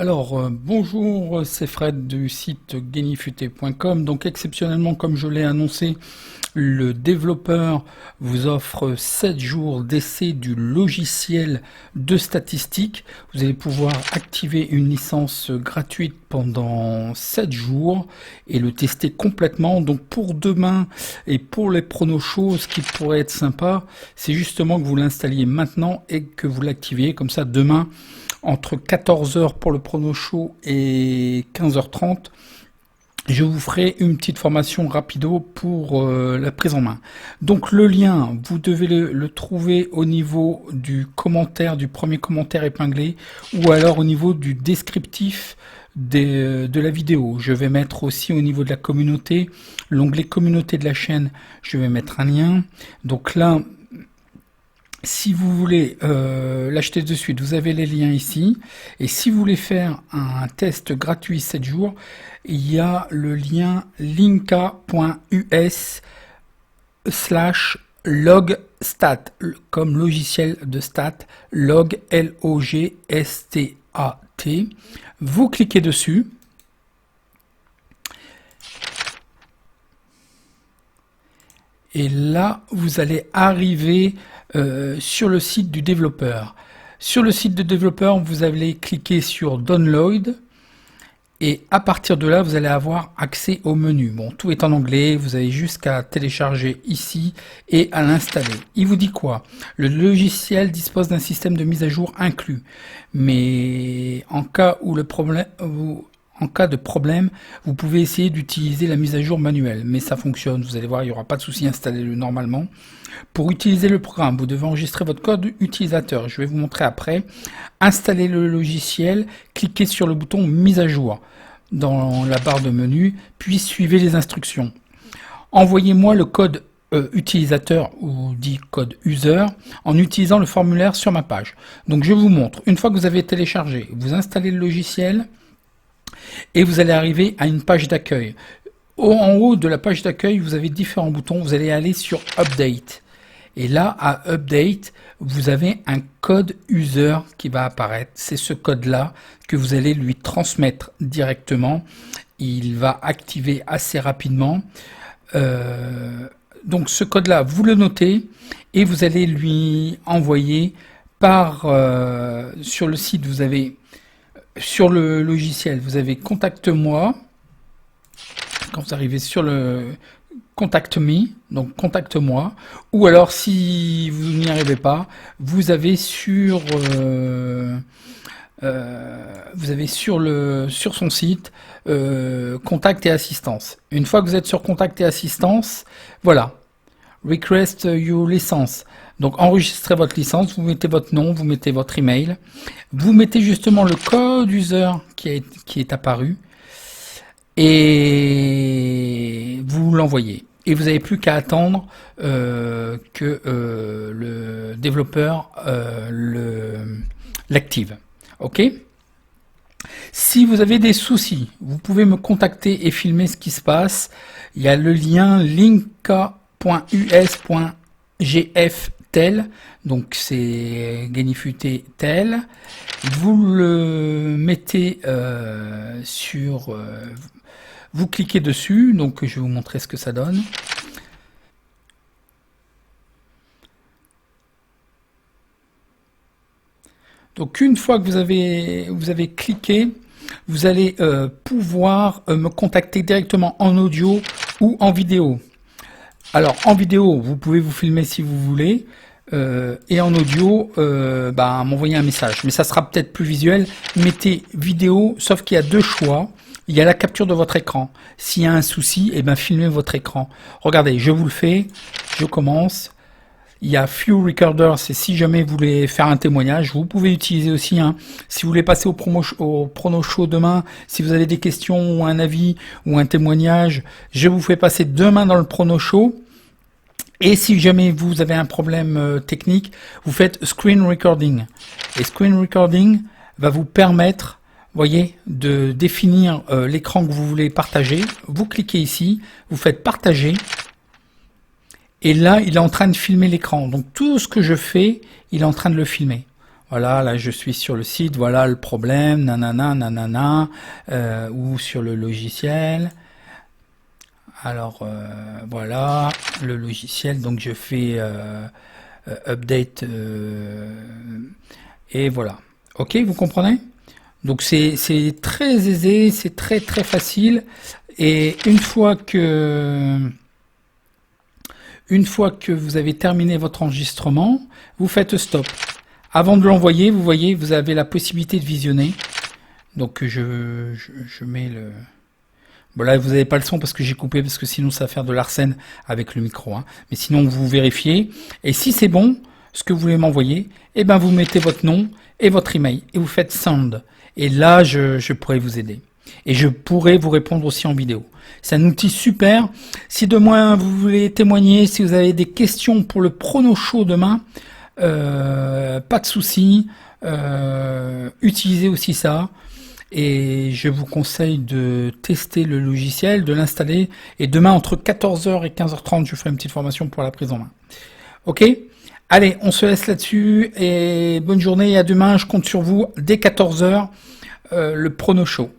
Bonjour, c'est Fred du site gagnifuté.com. Donc exceptionnellement, comme je l'ai annoncé, le développeur vous offre 7 jours d'essai du logiciel de statistique. Vous allez pouvoir activer une licence gratuite pendant 7 jours et le tester complètement. Donc pour demain et pour les pronos shows, ce qui pourrait être sympa, c'est justement que vous l'installiez maintenant et que vous l'activiez. Comme ça, demain, entre 14 heures pour le prono show et 15h30, je vous ferai une petite formation rapido pour la prise en main. Donc le lien, vous devez le trouver au niveau du commentaire, du premier commentaire épinglé, ou alors au niveau du descriptif de la vidéo. Je vais mettre aussi au niveau de la communauté, l'onglet communauté de la chaîne, je vais mettre un lien. Donc là, si vous voulez l'acheter de suite, vous avez les liens ici. Et si vous voulez faire un test gratuit 7 jours, il y a le lien linka.us/logstat, comme logiciel de stat, log, L-O-G-S-T-A-T. Vous cliquez dessus. Et là, vous allez arriver sur le site du développeur. Sur le site du développeur, vous allez cliquer sur Download et à partir de là, vous allez avoir accès au menu. Bon, tout est en anglais, vous avez juste qu'à télécharger ici et à l'installer. Il vous dit quoi? Le logiciel dispose d'un système de mise à jour inclus, mais en cas où en cas de problème, vous pouvez essayer d'utiliser la mise à jour manuelle, mais ça fonctionne, vous allez voir, il n'y aura pas de souci, installez-le normalement. Pour utiliser le programme, vous devez enregistrer votre code utilisateur, je vais vous montrer après. Installez le logiciel, cliquez sur le bouton mise à jour dans la barre de menu, puis suivez les instructions. Envoyez-moi le code utilisateur ou dit code user en utilisant le formulaire sur ma page. Donc je vous montre, une fois que vous avez téléchargé, vous installez le logiciel, et vous allez arriver à une page d'accueil. En haut de la page d'accueil, vous avez différents boutons. Vous allez aller sur Update. Et là, à Update, vous avez un code user qui va apparaître. C'est ce code-là que vous allez lui transmettre directement. Il va activer assez rapidement. Donc ce code-là, vous le notez et vous allez lui envoyer sur le site, vous avez... Sur le logiciel, vous avez Contacte-moi. Quand vous arrivez sur le Contact Me, donc Contacte-moi. Ou alors, si vous n'y arrivez pas, vous avez sur son site Contact et Assistance. Une fois que vous êtes sur Contact et Assistance, voilà. Request your license. Donc enregistrez votre licence, vous mettez votre nom, vous mettez votre email, vous mettez justement le code user qui est apparu et vous l'envoyez. Et vous n'avez plus qu'à attendre que le développeur l'active. Ok ? Si vous avez des soucis, vous pouvez me contacter et filmer ce qui se passe. Il y a le lien linka.us.gf tel, donc c'est gagnifuté tel. Vous le mettez vous cliquez dessus, donc je vais vous montrer ce que ça donne. Donc une fois que vous avez cliqué, vous allez pouvoir me contacter directement en audio ou en vidéo. Alors en vidéo, vous pouvez vous filmer si vous voulez, et en audio, m'envoyer un message. Mais ça sera peut-être plus visuel. Mettez vidéo, sauf qu'il y a deux choix. Il y a la capture de votre écran. S'il y a un souci, filmez votre écran. Regardez, je vous le fais, je commence. Il y a Few Recorder, c'est si jamais vous voulez faire un témoignage. Vous pouvez utiliser aussi, si vous voulez passer au prono show demain, si vous avez des questions ou un avis ou un témoignage, je vous fais passer demain dans le prono show. Et si jamais vous avez un problème technique, vous faites screen recording. Et screen recording va vous permettre, voyez, de définir l'écran que vous voulez partager. Vous cliquez ici, vous faites partager. Et là, il est en train de filmer l'écran. Donc tout ce que je fais, il est en train de le filmer. Voilà, là je suis sur le site, voilà le problème, nanana, nanana, ou sur le logiciel. Alors voilà le logiciel, donc je fais update et voilà. Ok, vous comprenez? Donc c'est très aisé, c'est très très facile. Et une fois que vous avez terminé votre enregistrement, vous faites stop. Avant de l'envoyer, vous voyez, vous avez la possibilité de visionner. Donc je mets le... Bon là, vous n'avez pas le son parce que j'ai coupé, parce que sinon ça va faire de l'arsène avec le micro. Hein. Mais sinon, vous vérifiez. Et si c'est bon, ce que vous voulez m'envoyer, eh ben vous mettez votre nom et votre email et vous faites send. Et là, je pourrai vous aider. Et je pourrai vous répondre aussi en vidéo. C'est un outil super. Si demain vous voulez témoigner, si vous avez des questions pour le prono show demain, pas de souci. Utilisez aussi ça. Et je vous conseille de tester le logiciel, de l'installer. Et demain, entre 14h et 15h30, je ferai une petite formation pour la prise en main. Ok? Allez, on se laisse là-dessus. Et bonne journée et à demain. Je compte sur vous dès 14h, le prono show.